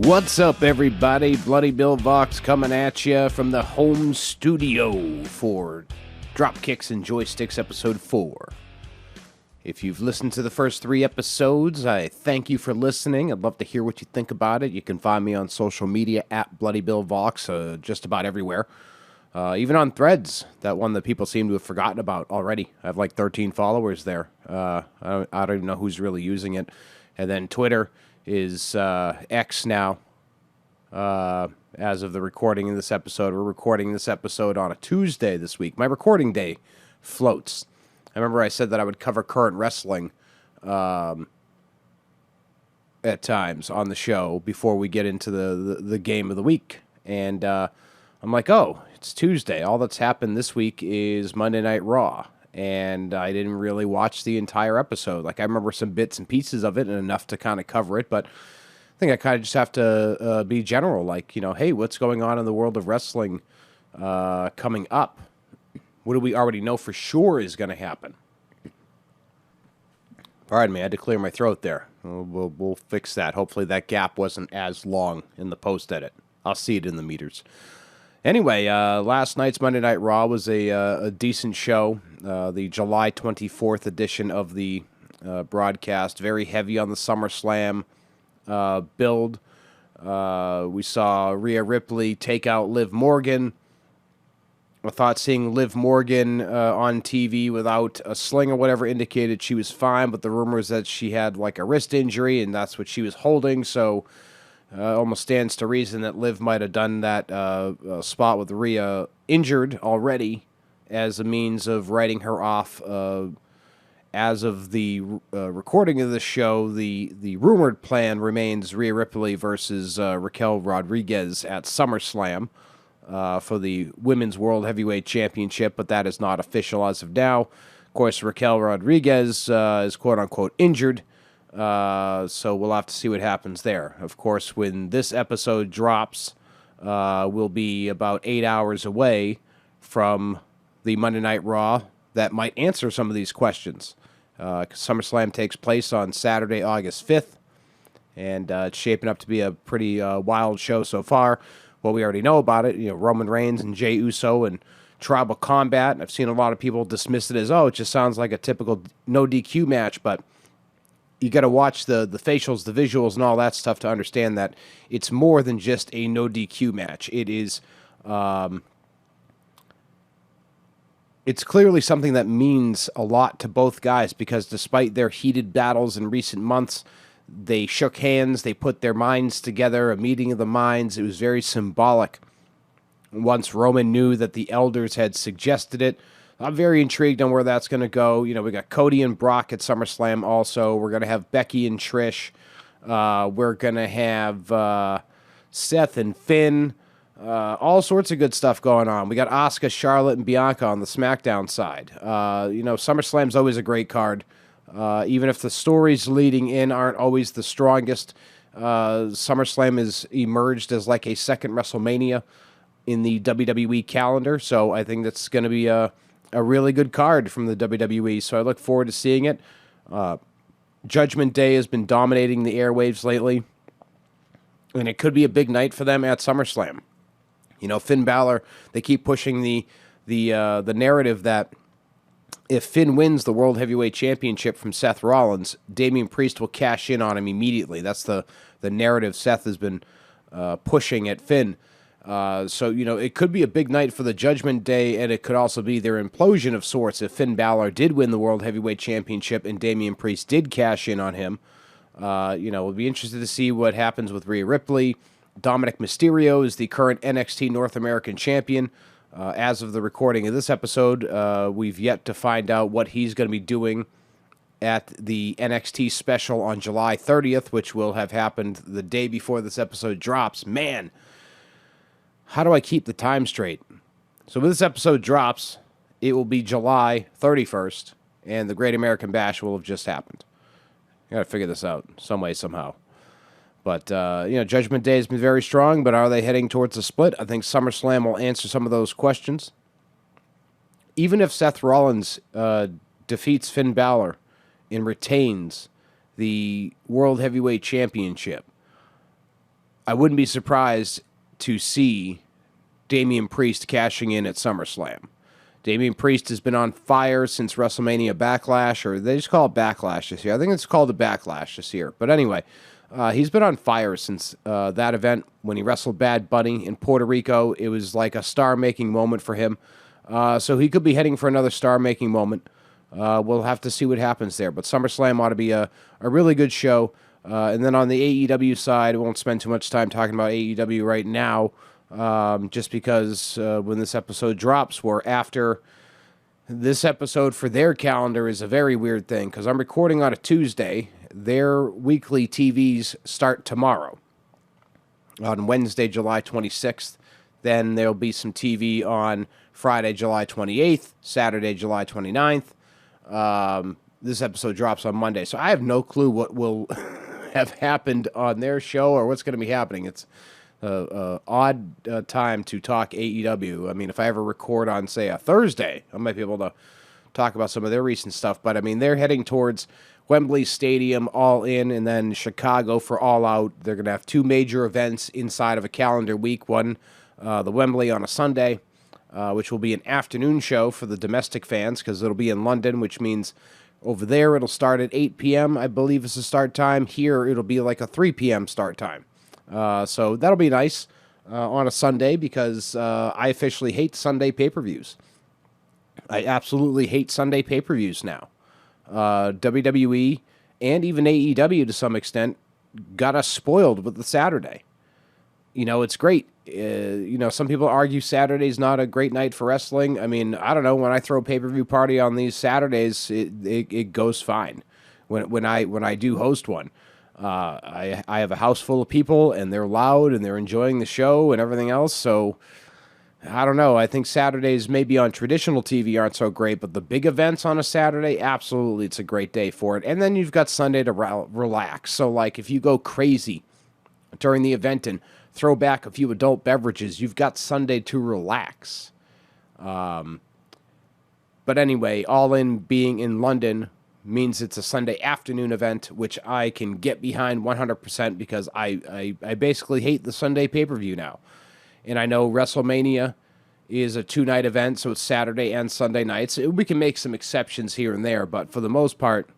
What's up, everybody? Bloody Bill Vox coming at you from the home studio for Dropkicks and Joysticks episode 4. If you've listened to the first 3 episodes, I thank you for listening. I'd love to hear what you think about it. You can find me on social media at Bloody Bill Vox, just about everywhere. Even on Threads, that one that people seem to have forgotten about already. I have like 13 followers there. I don't even know who's really using it. And then Twitter is X now. As of the recording of this episode, we're recording this episode on a Tuesday this week. My recording day floats. I remember I said that I would cover current wrestling at times on the show before we get into the game of the week. And I'm like, oh, it's Tuesday. All that's happened this week is Monday Night Raw. And I didn't really watch the entire episode. Like, I remember some bits and pieces of it and enough to kind of cover it, but I think I kind of just have to be general, like, hey, what's going on in the world of wrestling coming up? What do we already know for sure is going to happen? Pardon me, I had to clear my throat there. We'll fix that. Hopefully that gap wasn't as long in the post-edit. I'll see it in the meters. Anyway, last night's Monday Night Raw was a decent show. The July 24th edition of the broadcast, very heavy on the SummerSlam build. We saw Rhea Ripley take out Liv Morgan. I thought seeing Liv Morgan on TV without a sling or whatever indicated she was fine, but the rumors that she had like a wrist injury and that's what she was holding, so almost stands to reason that Liv might have done that spot with Rhea injured already as a means of writing her off. As of the recording of the show, the rumored plan remains Rhea Ripley versus Raquel Rodriguez at SummerSlam for the Women's World Heavyweight Championship, but that is not official as of now. Of course, Raquel Rodriguez is quote-unquote injured, so we'll have to see what happens there. Of course, when this episode drops, we'll be about 8 hours away from the Monday Night Raw that might answer some of these questions. SummerSlam takes place on Saturday, August 5th, and it's shaping up to be a pretty wild show so far. Well, we already know about it, Roman Reigns and Jey Uso and Tribal Combat, and I've seen a lot of people dismiss it as, it just sounds like a typical no DQ match, but you got to watch the facials, the visuals, and all that stuff to understand that it's more than just a no DQ match. It is, it's clearly something that means a lot to both guys because despite their heated battles in recent months, they shook hands, they put their minds together, a meeting of the minds. It was very symbolic. Once Roman knew that the elders had suggested it, I'm very intrigued on where that's going to go. We got Cody and Brock at SummerSlam also. We're going to have Becky and Trish. We're going to have Seth and Finn. All sorts of good stuff going on. We got Asuka, Charlotte, and Bianca on the SmackDown side. SummerSlam's always a great card. Even if the stories leading in aren't always the strongest, SummerSlam has emerged as like a second WrestleMania in the WWE calendar. So I think that's going to be a really good card from the WWE. So I look forward to seeing it. Judgment Day has been dominating the airwaves lately, and it could be a big night for them at SummerSlam. Finn Balor, they keep pushing the narrative that if Finn wins the World Heavyweight Championship from Seth Rollins, Damian Priest will cash in on him immediately. That's the narrative Seth has been pushing at Finn. So it could be a big night for the Judgment Day, and it could also be their implosion of sorts if Finn Balor did win the World Heavyweight Championship and Damian Priest did cash in on him. We'll be interested to see what happens with Rhea Ripley. Dominic Mysterio is the current NXT North American Champion. As of the recording of this episode, we've yet to find out what he's going to be doing at the NXT special on July 30th, which will have happened the day before this episode drops. Man, how do I keep the time straight? So when this episode drops, it will be July 31st, and the Great American Bash will have just happened. I got to figure this out some way, somehow. But, Judgment Day has been very strong, but are they heading towards a split? I think SummerSlam will answer some of those questions. Even if Seth Rollins defeats Finn Balor and retains the World Heavyweight Championship, I wouldn't be surprised to see Damian Priest cashing in at SummerSlam. Damian Priest has been on fire since WrestleMania Backlash, or they just call it Backlash this year. I think it's called the Backlash this year. But anyway, he's been on fire since that event when he wrestled Bad Bunny in Puerto Rico. It was like a star-making moment for him. So he could be heading for another star-making moment. We'll have to see what happens there. But SummerSlam ought to be a really good show. And then on the AEW side, I won't spend too much time talking about AEW right now, just because when this episode drops, we're after this episode for their calendar is a very weird thing, because I'm recording on a Tuesday. Their weekly TVs start tomorrow, on Wednesday, July 26th. Then there'll be some TV on Friday, July 28th, Saturday, July 29th. This episode drops on Monday, so I have no clue what will have happened on their show or what's going to be happening. It's an odd time to talk AEW. I mean, if I ever record on, say, a Thursday, I might be able to talk about some of their recent stuff. But, I mean, they're heading towards Wembley Stadium, All In, and then Chicago for All Out. They're going to have two major events inside of a calendar week. One, the Wembley on a Sunday, which will be an afternoon show for the domestic fans because it'll be in London, which means over there it'll start at 8 p.m., I believe is the start time. Here it'll be like a 3 p.m. start time. So that'll be nice on a Sunday because I officially hate Sunday pay-per-views. I absolutely hate Sunday pay-per-views now. WWE and even AEW to some extent got us spoiled with the Saturday. You know, it's great. Some people argue Saturday's not a great night for wrestling. I mean, I don't know. When I throw a pay-per-view party on these Saturdays, it goes fine. When I do host one, I have a house full of people and they're loud and they're enjoying the show and everything else. So I don't know. I think Saturdays maybe on traditional TV aren't so great, but the big events on a Saturday, absolutely, it's a great day for it. And then you've got Sunday to relax. So like if you go crazy during the event and throw back a few adult beverages, you've got Sunday to relax. But anyway, All In being in London means it's a Sunday afternoon event, which I can get behind 100% because I basically hate the Sunday pay-per-view now. And I know WrestleMania is a 2-night event, so it's Saturday and Sunday nights. We can make some exceptions here and there, but for the most part,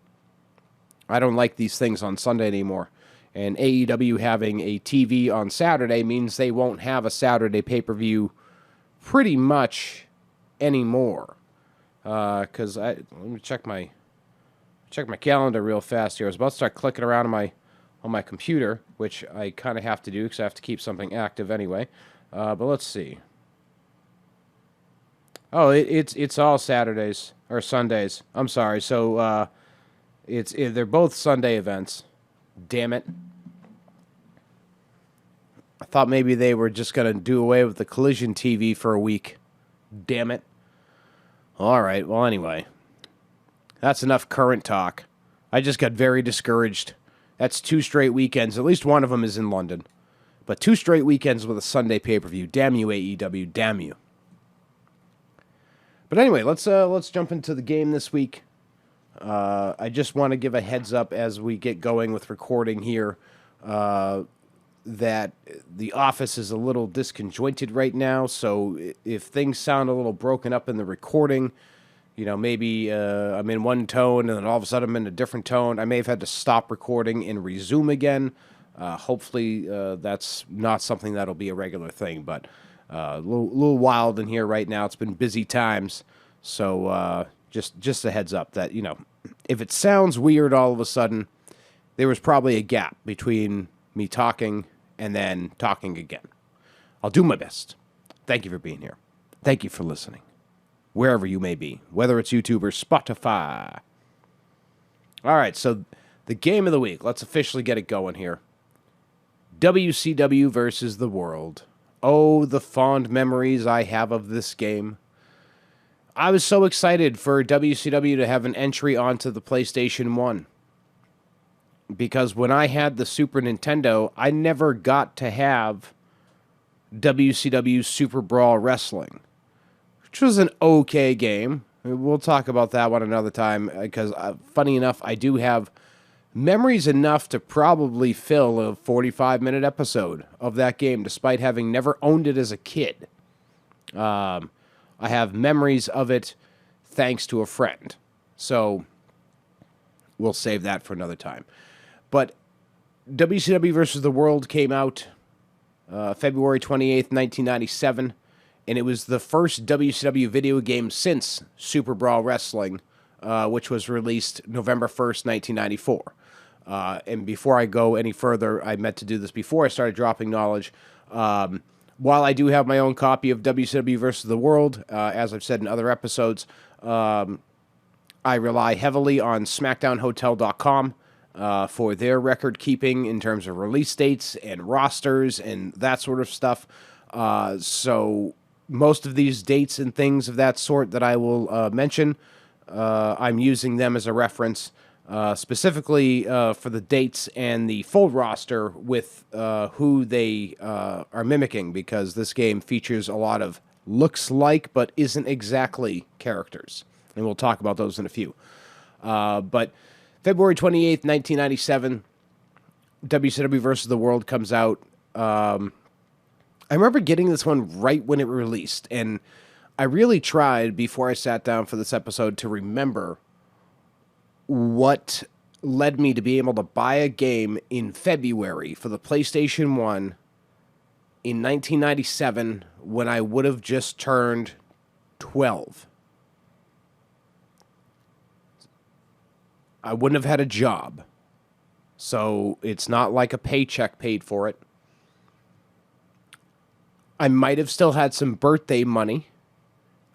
I don't like these things on Sunday anymore. And AEW having a TV on Saturday means they won't have a Saturday pay-per-view pretty much anymore. Because let me check my calendar real fast here. I was about to start clicking around on my computer, which I kind of have to do because I have to keep something active anyway. But let's see. Oh, it's all Saturdays or Sundays. I'm sorry. So they're both Sunday events. Damn it. I thought maybe they were just going to do away with the Collision TV for a week. Damn it. All right. Well, anyway. That's enough current talk. I just got very discouraged. That's 2 straight weekends. At least one of them is in London. But 2 straight weekends with a Sunday pay-per-view. Damn you, AEW. Damn you. But anyway, let's jump into the game this week. I just want to give a heads up as we get going with recording here that the office is a little disconjointed right now. So if things sound a little broken up in the recording, maybe I'm in one tone and then all of a sudden I'm in a different tone. I may have had to stop recording and resume again. Hopefully that's not something that'll be a regular thing, but a little wild in here right now. It's been busy times. So just a heads up that, if it sounds weird all of a sudden, there was probably a gap between me talking and then talking again. I'll do my best. Thank you for being here. Thank you for listening. Wherever you may be, whether it's YouTube or Spotify. All right, so the game of the week. Let's officially get it going here. WCW versus the World. Oh, the fond memories I have of this game. I was so excited for WCW to have an entry onto the PlayStation 1. Because when I had the Super Nintendo, I never got to have WCW Super Brawl Wrestling, which was an okay game. We'll talk about that one another time, because funny enough, I do have memories enough to probably fill a 45-minute episode of that game, despite having never owned it as a kid. I have memories of it thanks to a friend. So we'll save that for another time. But WCW versus the World came out February 28th, 1997, and it was the first WCW video game since Super Brawl Wrestling, which was released November 1st, 1994. And before I go any further, I meant to do this before I started dropping knowledge. While I do have my own copy of WCW versus the World, as I've said in other episodes, I rely heavily on SmackDownHotel.com for their record keeping in terms of release dates and rosters and that sort of stuff. So most of these dates and things of that sort that I will mention, I'm using them as a reference, specifically for the dates and the full roster with who they are mimicking, because this game features a lot of looks like but isn't exactly characters. And we'll talk about those in a few. But February 28th, 1997, WCW versus the World comes out. I remember getting this one right when it released, and I really tried before I sat down for this episode to remember what led me to be able to buy a game in February for the PlayStation 1 in 1997 when I would have just turned 12. I wouldn't have had a job, so it's not like a paycheck paid for it. I might have still had some birthday money,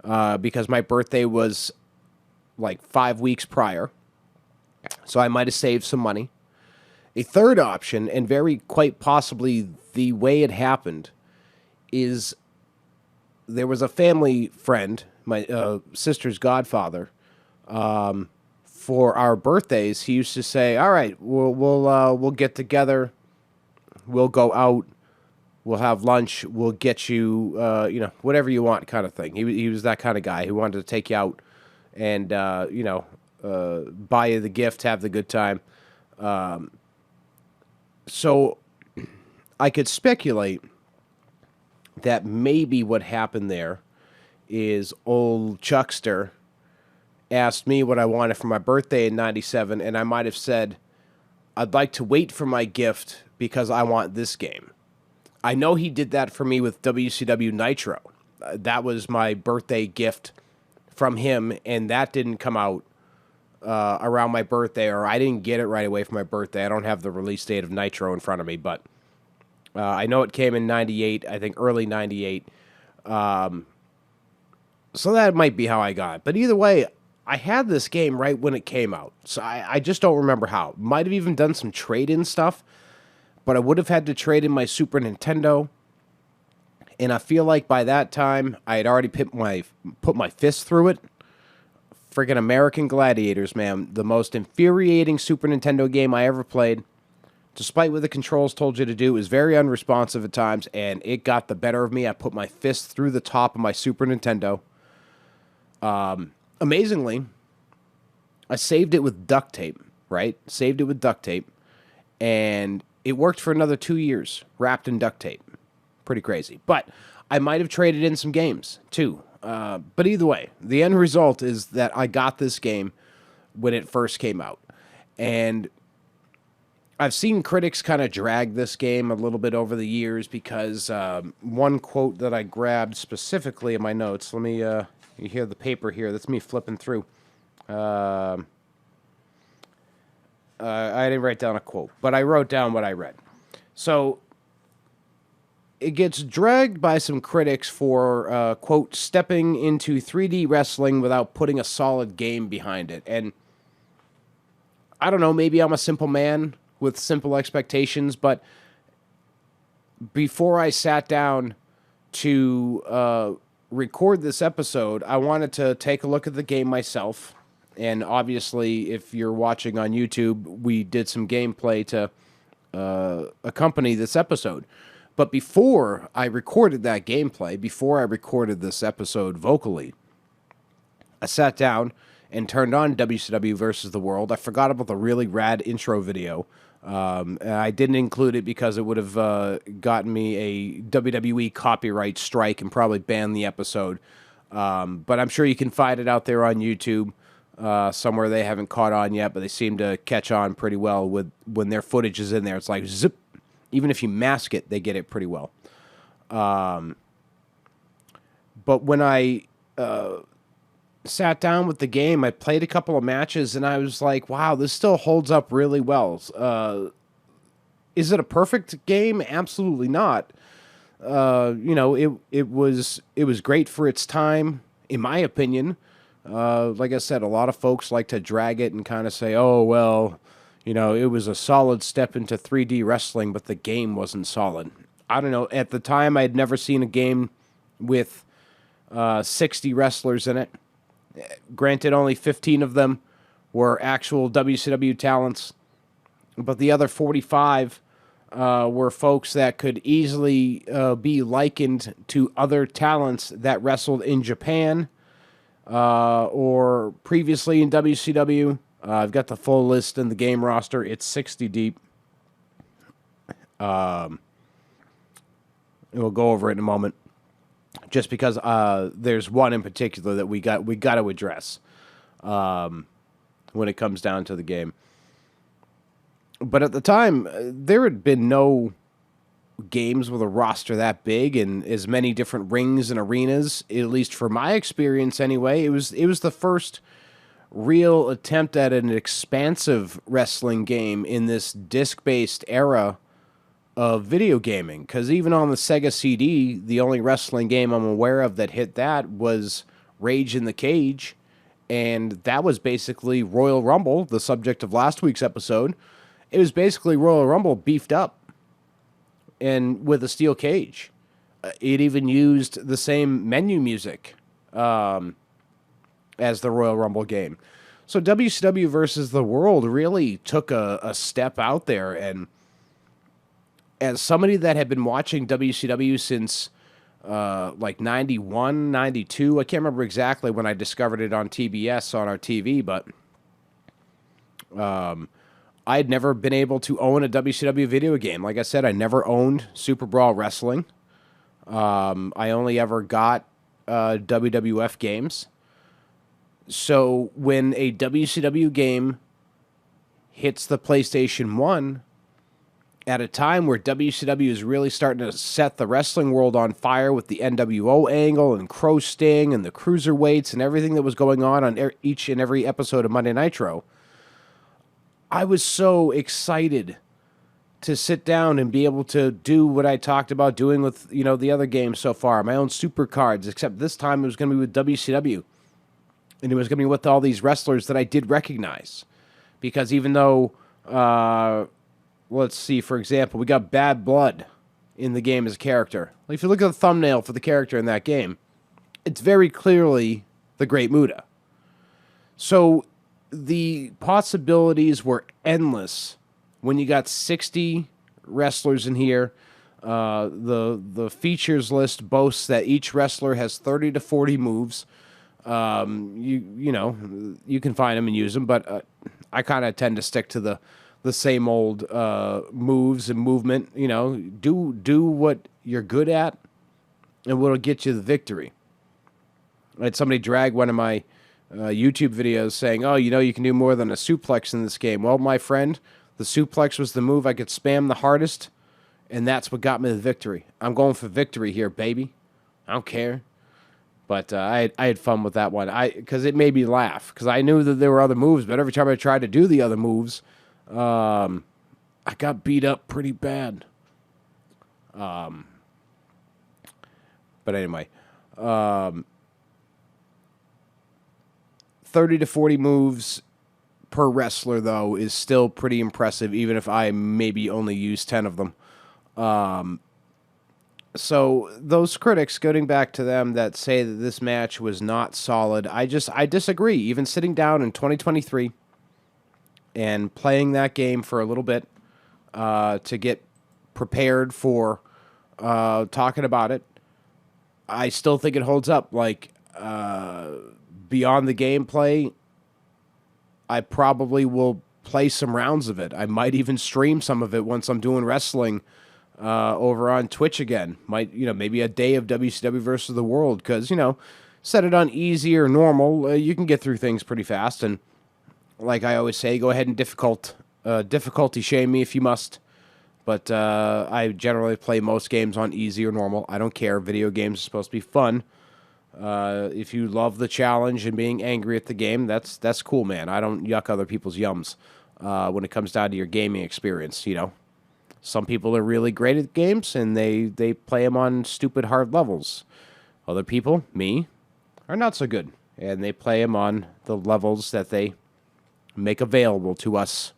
because my birthday was like 5 weeks prior, so I might have saved some money. A third option, and very quite possibly the way it happened, is there was a family friend, my sister's godfather. For our birthdays, he used to say, "All right, we'll get together, we'll go out, we'll have lunch, we'll get you, whatever you want," kind of thing. He was that kind of guy who wanted to take you out and buy you the gift, have the good time. So I could speculate that maybe what happened there is old Chuckster asked me what I wanted for my birthday in 97, and I might have said, "I'd like to wait for my gift because I want this game." I know he did that for me with WCW Nitro. That was my birthday gift from him, and that didn't come out around my birthday, or I didn't get it right away for my birthday. I don't have the release date of Nitro in front of me, but I know it came in 98, I think early 98. So that might be how I got it. But either way, I had this game right when it came out, so I just don't remember how. Might have even done some trade-in stuff, but I would have had to trade in my Super Nintendo, and I feel like by that time, I had already put my fist through it. Friggin' American Gladiators, man. The most infuriating Super Nintendo game I ever played. Despite what the controls told you to do, it was very unresponsive at times, and it got the better of me. I put my fist through the top of my Super Nintendo. Amazingly, I saved it with duct tape, right? Saved it with duct tape, and it worked for another 2 years, wrapped in duct tape. Pretty crazy. But I might have traded in some games, too. But either way, the end result is that I got this game when it first came out. And I've seen critics kind of drag this game a little bit over the years because one quote that I grabbed specifically in my notes, let me, you hear the paper here, that's me flipping through. I didn't write down a quote, but I wrote down what I read. So it gets dragged by some critics for, quote, stepping into 3D wrestling without putting a solid game behind it. And I don't know, maybe I'm a simple man with simple expectations, but before I sat down to record this episode, I wanted to take a look at the game myself. And obviously, if you're watching on YouTube, we did some gameplay to accompany this episode. But before I recorded that gameplay, before I recorded this episode vocally, I sat down and turned on WCW versus the World, I forgot about the really rad intro video. And I didn't include it because it would have gotten me a WWE copyright strike and probably banned the episode. But I'm sure you can find it out there on YouTube somewhere they haven't caught on yet, but they seem to catch on pretty well with when their footage is in there. It's like zip. Even if you mask it, they get it pretty well. But when I sat down with the game, I played a couple of matches, and I was like, wow, this still holds up really well. Is it a perfect game? Absolutely not. It was great for its time, in my opinion. Like I said, a lot of folks like to drag it and kind of say, oh, well, it was a solid step into 3D wrestling, but the game wasn't solid. I don't know. At the time, I had never seen a game with 60 wrestlers in it. Granted, only 15 of them were actual WCW talents, but the other 45 were folks that could easily be likened to other talents that wrestled in Japan or previously in WCW. I've got the full list in the game roster. It's 60 deep. We'll go over it in a moment. Just because there's one in particular that we got to address when it comes down to the game. But at the time, there had been no games with a roster that big and as many different rings and arenas. At least for my experience, anyway, it was the first real attempt at an expansive wrestling game in this disc-based era of video gaming. Because even on the Sega CD, the only wrestling game I'm aware of that hit that was Rage in the Cage, and that was basically Royal Rumble, the subject of last week's episode. It was basically Royal Rumble beefed up and with a steel cage. It even used the same menu music as the Royal Rumble game. So WCW versus the World really took a step out there, and as somebody that had been watching WCW since like 91, 92, I can't remember exactly when I discovered it on TBS on our TV, but I had never been able to own a WCW video game. Like I said, I never owned Super Brawl Wrestling. I only ever got WWF games. So when a WCW game hits the PlayStation 1, at a time where WCW is really starting to set the wrestling world on fire with the NWO angle and Crow Sting and the Cruiserweights and everything that was going on each and every episode of Monday Nitro, I was so excited to sit down and be able to do what I talked about doing with, the other games so far, my own super cards, except this time it was going to be with WCW. And it was going to be with all these wrestlers that I did recognize. Because even though, let's see, for example, we got Bad Blood in the game as a character. Like, if you look at the thumbnail for the character in that game, it's very clearly the Great Muta. So the possibilities were endless when you got 60 wrestlers in here. The features list boasts that each wrestler has 30 to 40 moves. You can find them and use them, but I kind of tend to stick to the same old moves and movement. Do what you're good at, and what'll get you the victory. I had somebody drag one of my YouTube videos saying, "Oh, you can do more than a suplex in this game." Well, my friend, the suplex was the move I could spam the hardest, and that's what got me the victory. I'm going for victory here, baby. I don't care. But I had fun with that one because it made me laugh because I knew that there were other moves, but every time I tried to do the other moves, I got beat up pretty bad. But anyway, 30 to 40 moves per wrestler, though, is still pretty impressive, even if I maybe only use 10 of them. So those critics, going back to them, that say that this match was not solid, I disagree. Even sitting down in 2023 and playing that game for a little bit to get prepared for talking about it, I still think it holds up. Like, beyond the gameplay, I probably will play some rounds of it. I might even stream some of it once I'm doing wrestling over on Twitch again. Might, maybe a day of WCW versus the World, because, set it on easy or normal, you can get through things pretty fast. And like I always say, go ahead and difficulty shame me if you must. But I generally play most games on easy or normal. I don't care. Video games are supposed to be fun. If you love the challenge and being angry at the game, that's cool, man. I don't yuck other people's yums when it comes down to your gaming experience, Some people are really great at games, and they play them on stupid hard levels. Other people, me, are not so good, and they play them on the levels that they make available to us.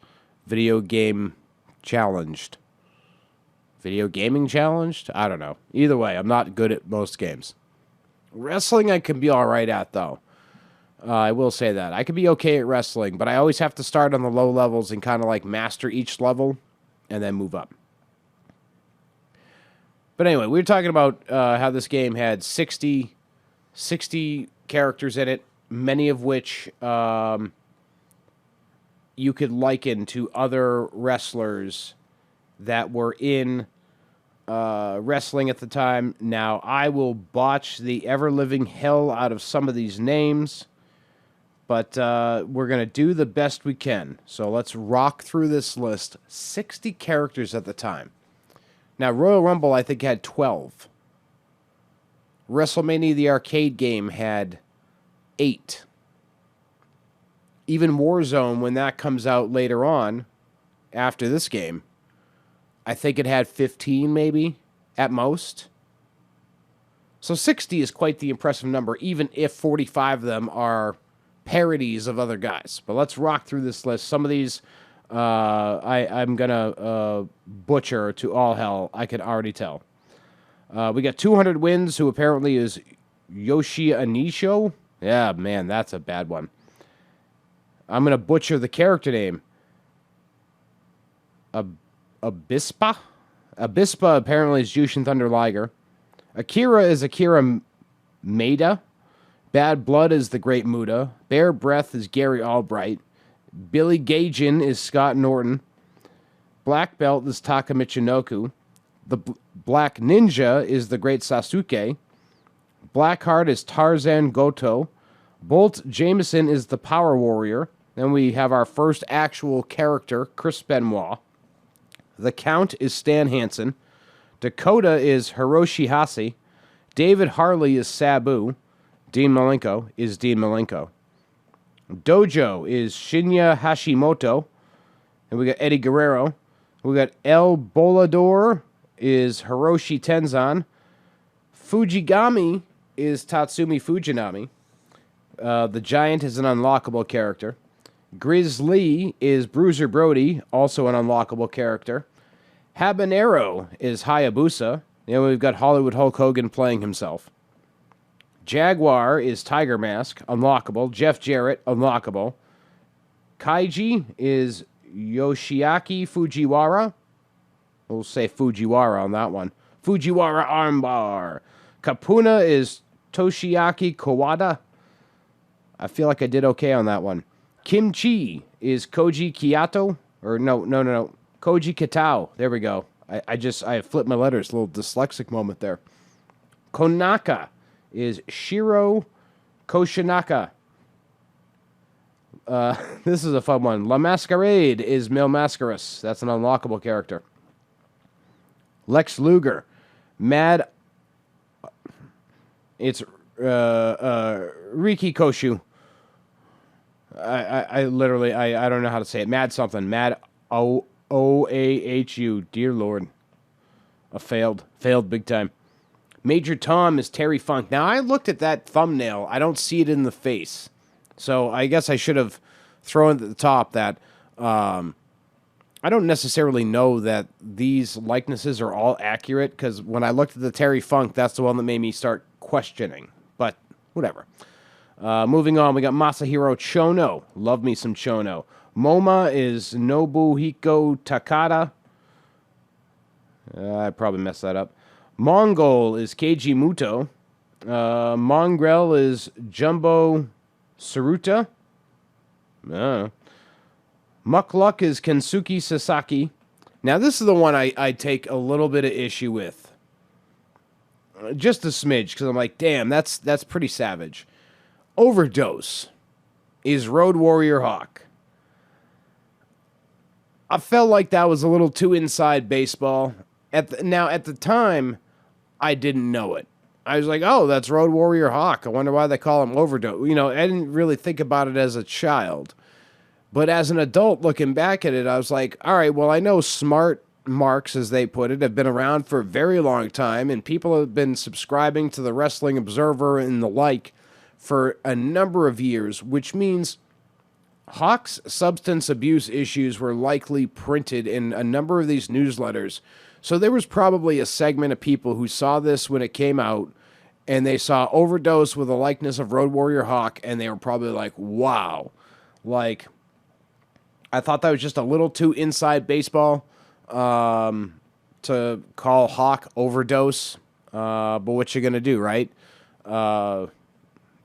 Video game challenged. Video gaming challenged? I don't know. Either way, I'm not good at most games. Wrestling I can be all right at, though. I will say that. I can be okay at wrestling, but I always have to start on the low levels and kind of like master each level and then move up. But anyway, we were talking about how this game had 60 characters in it, many of which you could liken to other wrestlers that were in wrestling at the time. Now, I will botch the ever-living hell out of some of these names, but we're going to do the best we can. So let's rock through this list. 60 characters at the time. Now, Royal Rumble, I think, had 12. WrestleMania, the arcade game, had 8. Even Warzone, when that comes out later on, after this game, I think it had 15, maybe, at most. So 60 is quite the impressive number, even if 45 of them are parodies of other guys. But let's rock through this list. Some of these I'm going to butcher to all hell, I can already tell. We got 200 Wins, who apparently is Yoshi Anisho. Yeah, man, that's a bad one. I'm going to butcher the character name. Abispa? Abispa apparently is Jushin Thunder Liger. Akira is Akira Maeda. Bad Blood is the Great Muta. Bare Breath is Gary Albright. Billy Gaijin is Scott Norton. Black Belt is Taka Michinoku. The Black Ninja is the Great Sasuke. Blackheart is Tarzan Goto. Bolt Jameson is the Power Warrior. Then we have our first actual character, Chris Benoit. The Count is Stan Hansen. Dakota is Hiroshi Hase. David Harley is Sabu. Dean Malenko is Dean Malenko. Dojo is Shinya Hashimoto. And we got Eddie Guerrero. We got El Bolador is Hiroshi Tenzan. Fujigami is Tatsumi Fujinami. The Giant is an unlockable character. Grizzly is Bruiser Brody, also an unlockable character. Habanero is Hayabusa. And we've got Hollywood Hulk Hogan playing himself. Jaguar is Tiger Mask, unlockable. Jeff Jarrett, unlockable. Kaiji is Yoshiaki Fujiwara. We'll say Fujiwara on that one. Fujiwara Armbar. Kapuna is Toshiaki Kawada. I feel like I did okay on that one. Kimchi is Koji Kiyato. Or no. Koji Kitao. There we go. I flipped my letters. A little dyslexic moment there. Konaka is Shiro Koshinaka. This is a fun one. La Masquerade is Mil Mascaras. That's an unlockable character. Lex Luger. Mad. It's Riki Koshu. I literally, I don't know how to say it. Mad something. Mad Oahu. Dear Lord. Failed big time. Major Tom is Terry Funk. Now, I looked at that thumbnail. I don't see it in the face. So, I guess I should have thrown at the top that I don't necessarily know that these likenesses are all accurate, because when I looked at the Terry Funk, that's the one that made me start questioning. But, whatever. Moving on, we got Masahiro Chono. Love me some Chono. MoMA is Nobuhiko Takada. I probably messed that up. Mongol is Keiji Muto. Mongrel is Jumbo Saruta. Mukluk is Kensuke Sasaki. Now, this is the one I take a little bit of issue with. Just a smidge, because I'm like, damn, that's pretty savage. Overdose is Road Warrior Hawk. I felt like that was a little too inside baseball. At the time, I didn't know it. I was like, oh, that's Road Warrior Hawk. I wonder why they call him Overdose. You know, I didn't really think about it as a child. But as an adult looking back at it, I was like, all right, well, I know smart marks, as they put it, have been around for a very long time, and people have been subscribing to the Wrestling Observer and the like for a number of years, which means Hawk's substance abuse issues were likely printed in a number of these newsletters. So there was probably a segment of people who saw this when it came out, and they saw Overdose with a likeness of Road Warrior Hawk, and they were probably like, wow. Like, I thought that was just a little too inside baseball to call Hawk Overdose. But what you going to do, right?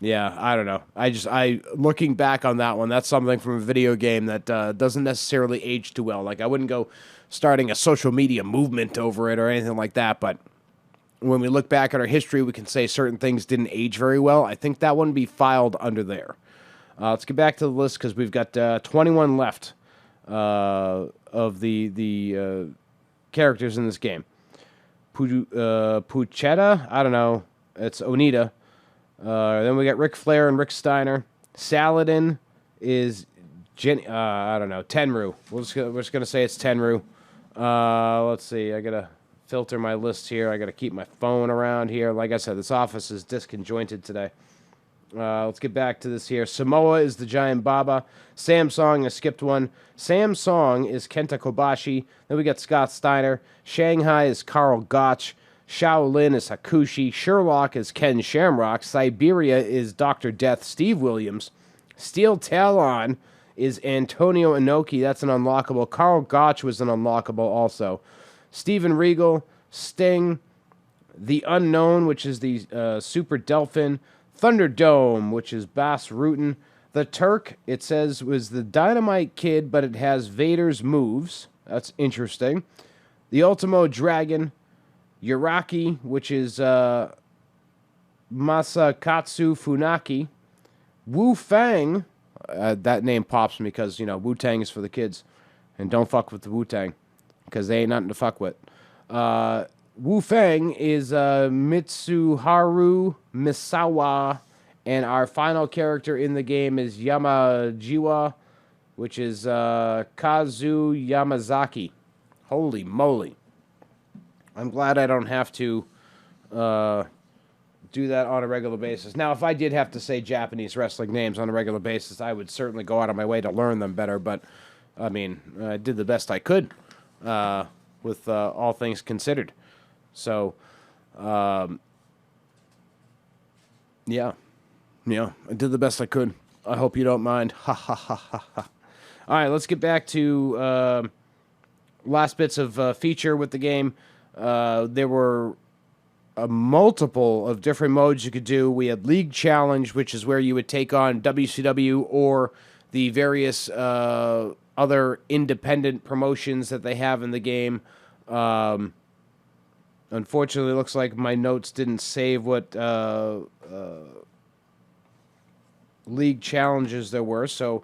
Yeah, I don't know. I looking back on that one, that's something from a video game that doesn't necessarily age too well. Like, I wouldn't go starting a social media movement over it or anything like that, but when we look back at our history, we can say certain things didn't age very well. I think that one be filed under there. Let's get back to the list because we've got 21 left of the characters in this game. Puchetta, I don't know. It's Onita. Then we got Ric Flair and Rick Steiner. Saladin is I don't know, Tenru. We're just gonna say it's Tenru. Let's see. I gotta filter my list here. I gotta keep my phone around here. Like I said, this office is disconjointed today. Let's get back to this here. Samoa is the Giant Baba. Samsung, I skipped one. Samsung is Kenta Kobashi. Then we got Scott Steiner. Shanghai is Carl Gotch. Shaolin is Hakushi. Sherlock is Ken Shamrock. Siberia is Dr. Death Steve Williams. Steel Talon is Antonio Inoki. That's an unlockable. Carl Gotch was an unlockable also. Steven Regal. Sting. The Unknown, which is the Super Delphin. Thunderdome, which is Bas Rutten. The Turk, it says, was the Dynamite Kid, but it has Vader's moves. That's interesting. The Ultimo Dragon. Yuraki, which is Masakatsu Funaki. Wu Fang, that name pops me because, you know, Wu-Tang is for the kids. And don't fuck with the Wu-Tang because they ain't nothing to fuck with. Wu Fang is Mitsuharu Misawa. And our final character in the game is Yamajiwa, which is Kazu Yamazaki. Holy moly. I'm glad I don't have to do that on a regular basis. Now, if I did have to say Japanese wrestling names on a regular basis, I would certainly go out of my way to learn them better. But, I mean, I did the best I could with all things considered. So, yeah, I did the best I could. I hope you don't mind. Ha, ha, ha, ha, ha. All right, let's get back to last bits of feature with the game. There were a multiple of different modes you could do. We had League Challenge, which is where you would take on WCW or the various other independent promotions that they have in the game. Unfortunately, it looks like my notes didn't save what League Challenges there were. So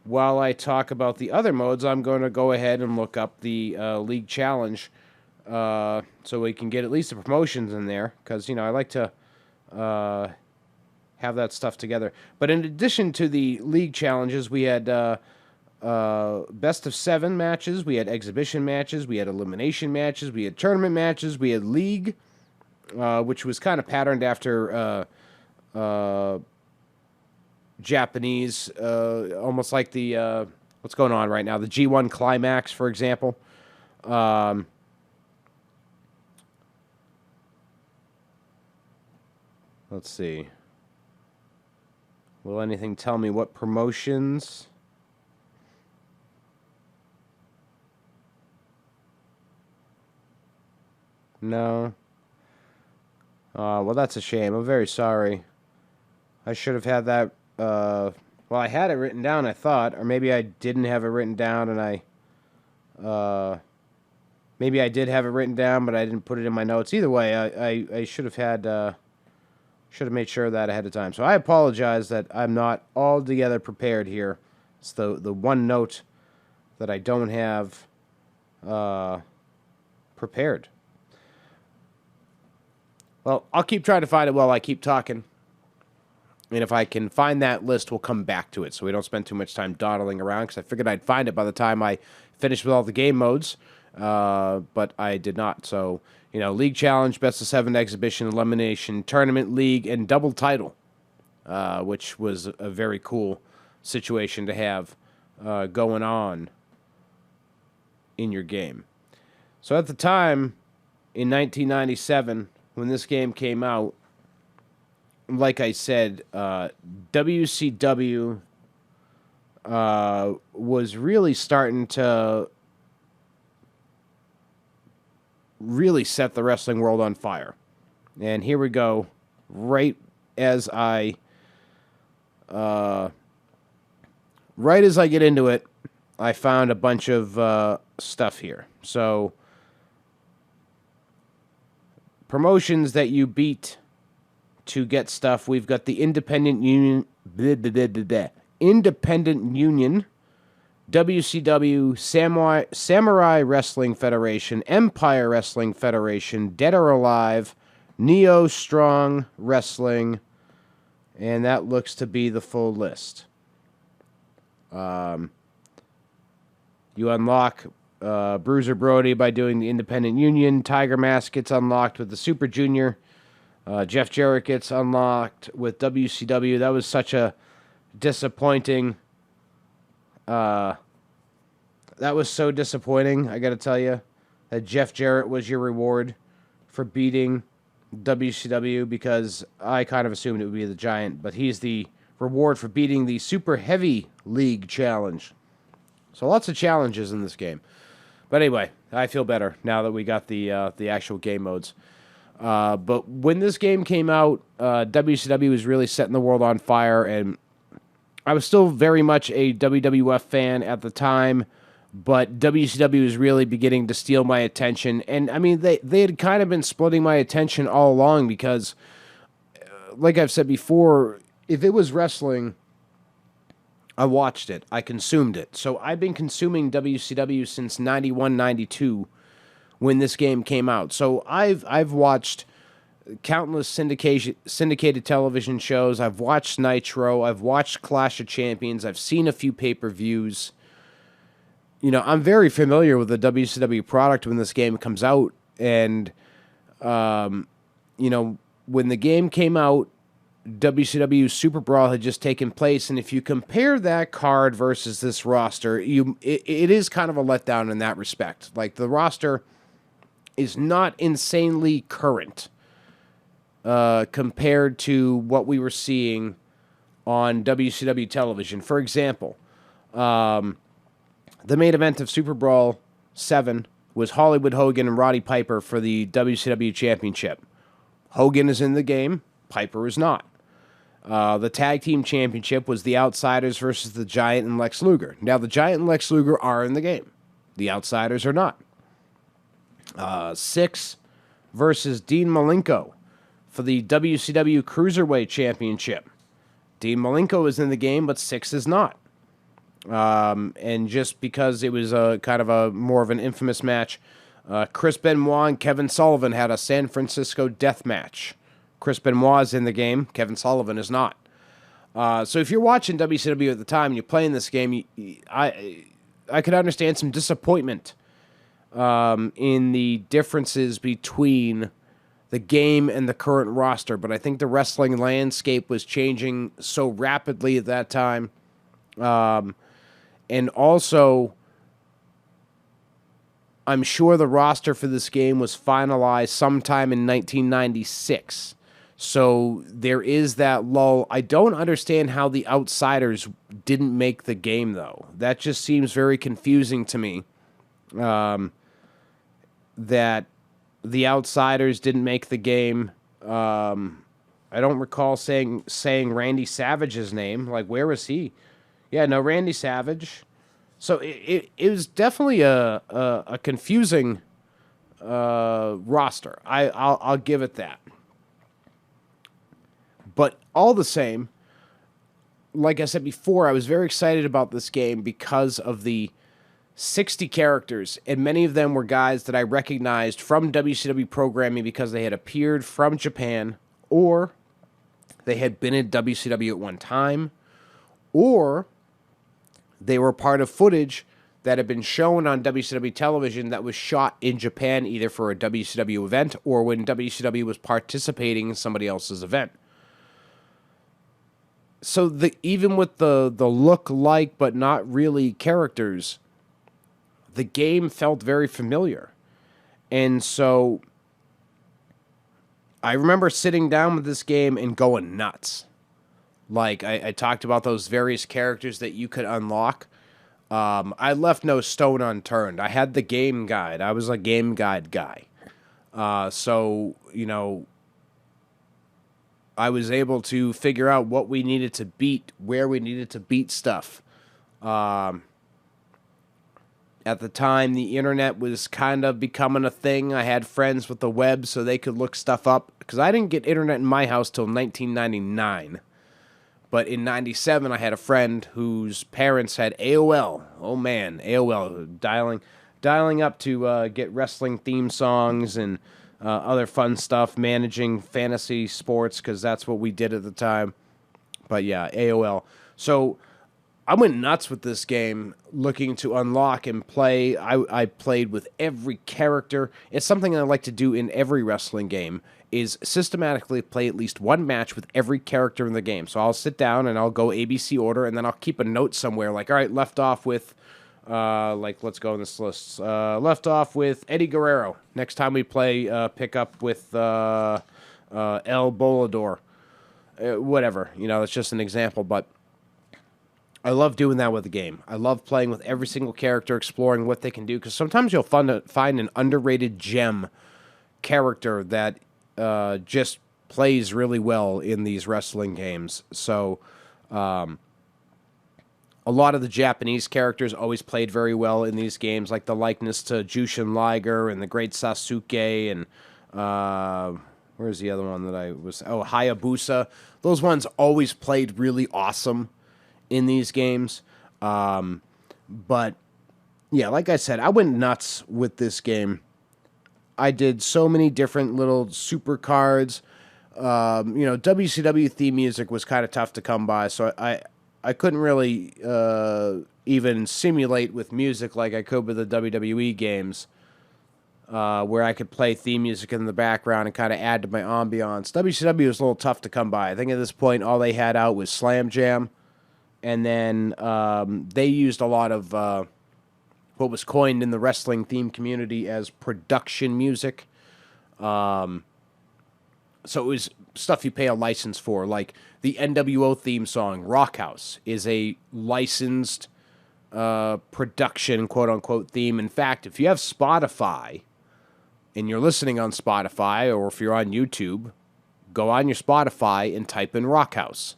while I talk about the other modes, I'm going to go ahead and look up the League Challenge. So we can get at least the promotions in there, because, you know, I like to have that stuff together. But in addition to the League Challenges, we had best of 7 matches, we had exhibition matches, we had elimination matches, we had tournament matches, we had League, which was kind of patterned after Japanese, almost like the, what's going on right now, the G1 Climax, for example. Let's see. Will anything tell me what promotions? No. Well, that's a shame. I'm very sorry. I should have had that Well, I had it written down, I thought, or maybe I didn't have it written down, and maybe I did have it written down, but I didn't put it in my notes. Either way, I should have made sure of that ahead of time. So I apologize that I'm not altogether prepared here. It's the one note that I don't have prepared. Well, I'll keep trying to find it while I keep talking. And if I can find that list, we'll come back to it so we don't spend too much time dawdling around, because I figured I'd find it by the time I finished with all the game modes, but I did not. So, League Challenge, Best of 7 Exhibition, Elimination, Tournament, League, and Double Title, which was a very cool situation to have going on in your game. So at the time, in 1997, when this game came out, like I said, WCW was really starting to really set the wrestling world on fire. And here we go, right as I get into it, I found a bunch of stuff here. So, promotions that you beat to get stuff. We've got the Independent Union, WCW, Samurai Wrestling Federation, Empire Wrestling Federation, Dead or Alive, Neo Strong Wrestling, and that looks to be the full list. You unlock Bruiser Brody by doing the Independent Union. Tiger Mask gets unlocked with the Super Junior. Jeff Jarrett gets unlocked with WCW. That was such a disappointing. That was so disappointing, I got to tell you, that Jeff Jarrett was your reward for beating WCW, because I kind of assumed it would be the Giant, but he's the reward for beating the Super Heavy League Challenge. So lots of challenges in this game. But anyway, I feel better now that we got the actual game modes. But when this game came out, WCW was really setting the world on fire, and I was still very much a WWF fan at the time, but WCW was really beginning to steal my attention. And, I mean, they had kind of been splitting my attention all along because, like I've said before, if it was wrestling, I watched it. I consumed it. So I've been consuming WCW since 91, 92 when this game came out. So I've watched countless syndicated television shows. I've watched Nitro. I've watched Clash of Champions. I've seen a few pay-per-views. I'm very familiar with the WCW product when this game comes out. And, when the game came out, WCW Super Brawl had just taken place, and if you compare that card versus this roster, it is kind of a letdown in that respect. Like, the roster is not insanely current compared to what we were seeing on WCW television. For example, the main event of Super Brawl 7 was Hollywood Hogan and Roddy Piper for the WCW Championship. Hogan is in the game, Piper is not. The Tag Team Championship was the Outsiders versus the Giant and Lex Luger. Now, the Giant and Lex Luger are in the game. The Outsiders are not. Six versus Dean Malenko for the WCW Cruiserweight Championship. Dean Malenko is in the game, but Six is not. And just because it was a kind of a more of an infamous match, Chris Benoit and Kevin Sullivan had a San Francisco death match. Chris Benoit is in the game. Kevin Sullivan is not. So if you're watching WCW at the time and you're playing this game, I could understand some disappointment in the differences between the game and the current roster. But I think the wrestling landscape was changing so rapidly at that time. And also, I'm sure the roster for this game was finalized sometime in 1996. So there is that lull. I don't understand how the Outsiders didn't make the game, though. That just seems very confusing to me. That the Outsiders didn't make the game. I don't recall saying Randy Savage's name. Like, where was he? Yeah, no, Randy Savage. So it was definitely a confusing roster. I'll give it that. But all the same, like I said before, I was very excited about this game because of the 60 characters, and many of them were guys that I recognized from WCW programming because they had appeared from Japan, or they had been in WCW at one time, or they were part of footage that had been shown on WCW television that was shot in Japan either for a WCW event or when WCW was participating in somebody else's event. So even with the look-like but not really characters, the game felt very familiar. And so I remember sitting down with this game and going nuts. Like, I talked about those various characters that you could unlock. I left no stone unturned. I had the game guide. I was a game guide guy. So, I was able to figure out what we needed to beat, where we needed to beat stuff. At the time, the internet was kind of becoming a thing. I had friends with the web so they could look stuff up. Because I didn't get internet in my house till 1999. But in 97, I had a friend whose parents had AOL. Oh, man, AOL. Dialing up to get wrestling theme songs and other fun stuff, managing fantasy sports, because that's what we did at the time. But yeah, AOL. So I went nuts with this game, looking to unlock and play. I played with every character. It's something I like to do in every wrestling game, is systematically play at least one match with every character in the game. So I'll sit down and I'll go ABC order, and then I'll keep a note somewhere, like, all right, left off with, let's go in this list. Left off with Eddie Guerrero. Next time we play, pick up with El Bolador. Whatever, that's just an example, but I love doing that with the game. I love playing with every single character, exploring what they can do, because sometimes you'll find an underrated gem character that just plays really well in these wrestling games. So a lot of the Japanese characters always played very well in these games, like the likeness to Jushin Liger and the Great Sasuke and where's the other one that I was... Oh, Hayabusa. Those ones always played really awesome in these games. But, yeah, like I said, I went nuts with this game. I did so many different little super cards. WCW theme music was kind of tough to come by, so I couldn't really even simulate with music like I could with the WWE games, where I could play theme music in the background and kind of add to my ambiance. WCW was a little tough to come by. I think at this point all they had out was Slam Jam, and then they used a lot of what was coined in the wrestling theme community as production music. So it was stuff you pay a license for, like the NWO theme song, Rock House, is a licensed production, quote-unquote, theme. In fact, if you have Spotify and you're listening on Spotify, or if you're on YouTube, go on your Spotify and type in Rock House.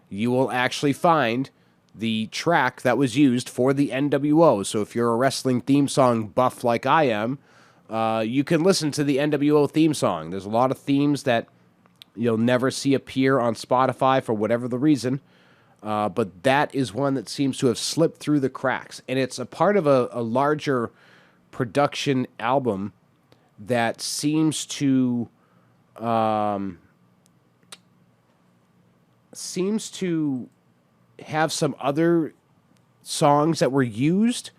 You will actually find the track that was used for the NWO. So if you're a wrestling theme song buff like I am, you can listen to the NWO theme song. There's a lot of themes that you'll never see appear on Spotify for whatever the reason, but that is one that seems to have slipped through the cracks. And it's a part of a larger production album that seems to have some other songs that were used,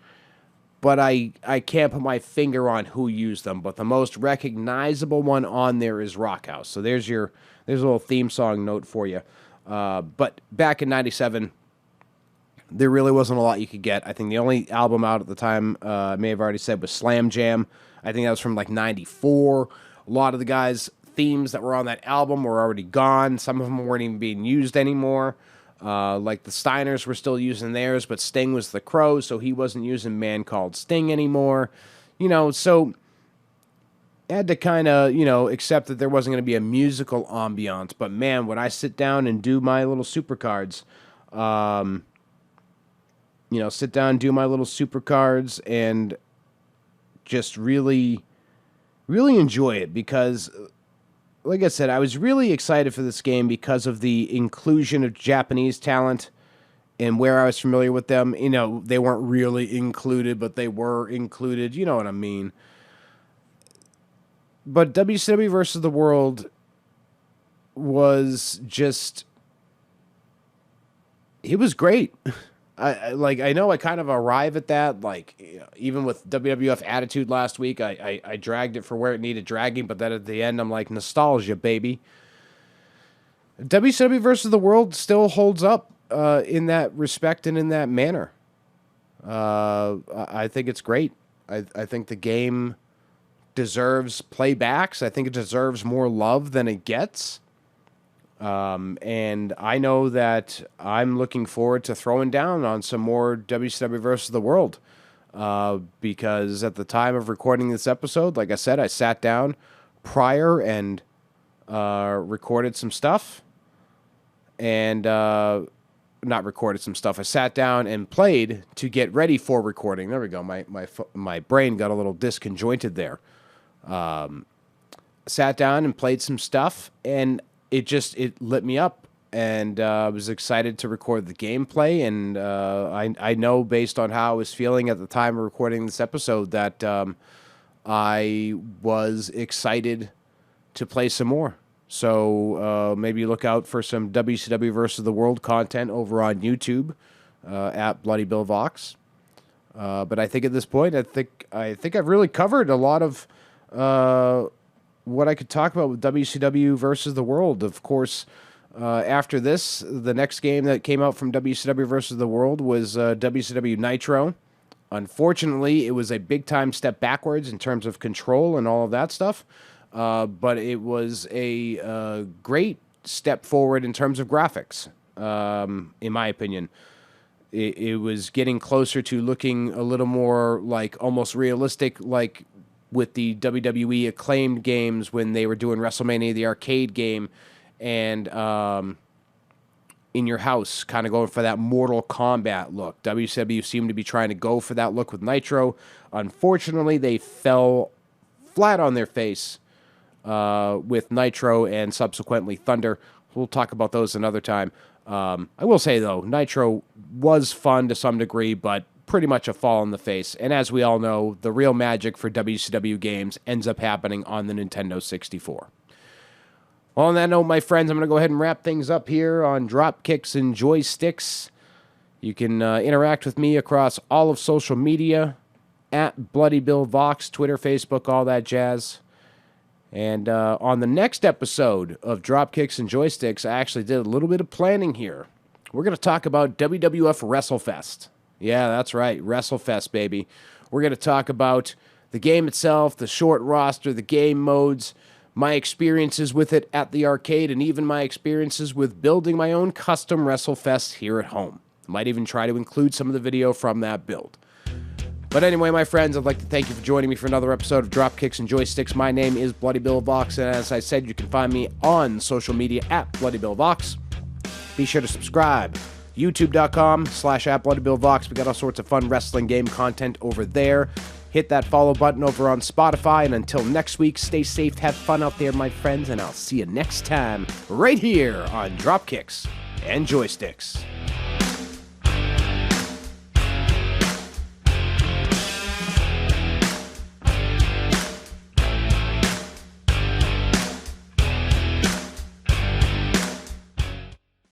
but I can't put my finger on who used them. But the most recognizable one on there is Rock House. So there's a little theme song note for you. But back in 97, there really wasn't a lot you could get. I think the only album out at the time, I may have already said, was Slam Jam. I think that was from like 94. A lot of the guys' themes that were on that album were already gone. Some of them weren't even being used anymore. Like the Steiners were still using theirs, but Sting was the Crow, so he wasn't using Man Called Sting anymore. So had to kind of, accept that there wasn't going to be a musical ambiance. But man, when I sit down and do my little supercards, sit down, do my little supercards, and just really, really enjoy it because, like I said, I was really excited for this game because of the inclusion of Japanese talent and where I was familiar with them. They weren't really included, but they were included. You know what I mean? But WCW versus the World was just... It was great. I know I kind of arrive at that, even with WWF Attitude last week, I dragged it for where it needed dragging, but then at the end, I'm like, nostalgia, baby. WCW versus the World still holds up in that respect and in that manner. I think it's great. I think the game deserves playbacks. I think it deserves more love than it gets. And I know that I'm looking forward to throwing down on some more WCW versus the World. Because at the time of recording this episode, like I said, I sat down prior and recorded some stuff. And not recorded some stuff. I sat down and played to get ready for recording. There we go. My brain got a little disconjointed there. Sat down and played some stuff, and it lit me up, and I was excited to record the gameplay, and I know based on how I was feeling at the time of recording this episode that I was excited to play some more. So maybe look out for some WCW versus the World content over on YouTube at Bloody Bill Vox. But I think at this point, I think I've really covered a lot of what I could talk about with WCW versus the World. Of course, after this, the next game that came out from WCW versus the World was WCW Nitro. Unfortunately, it was a big-time step backwards in terms of control and all of that stuff. But it was a great step forward in terms of graphics, in my opinion. It was getting closer to looking a little more like almost realistic, like with the WWE acclaimed games when they were doing WrestleMania, the arcade game, and In Your House, kind of going for that Mortal Kombat look. WCW seemed to be trying to go for that look with Nitro. Unfortunately, they fell flat on their face with Nitro and subsequently Thunder. We'll talk about those another time. I will say, though, Nitro was fun to some degree, but pretty much a fall in the face. And as we all know, the real magic for WCW games ends up happening on the Nintendo 64. Well, on that note, my friends, I'm going to go ahead and wrap things up here on Dropkicks and Joysticks. You can interact with me across all of social media, at Bloody Bill Vox, Twitter, Facebook, all that jazz. And on the next episode of Dropkicks and Joysticks, I actually did a little bit of planning here. We're going to talk about WWF WrestleFest. Yeah, that's right, WrestleFest, baby. We're going to talk about the game itself, the short roster, the game modes, my experiences with it at the arcade, and even my experiences with building my own custom WrestleFest here at home. Might even try to include some of the video from that build. But anyway, my friends, I'd like to thank you for joining me for another episode of Dropkicks and Joysticks. My name is Bloody Bill Vox, and as I said, you can find me on social media at Bloody Bill Vox. Be sure to subscribe. YouTube.com/@BloodyBillVox. We got all sorts of fun wrestling game content over there. Hit that follow button over on Spotify, and until next week, stay safe, have fun out there, my friends, and I'll see you next time right here on Dropkicks and Joysticks.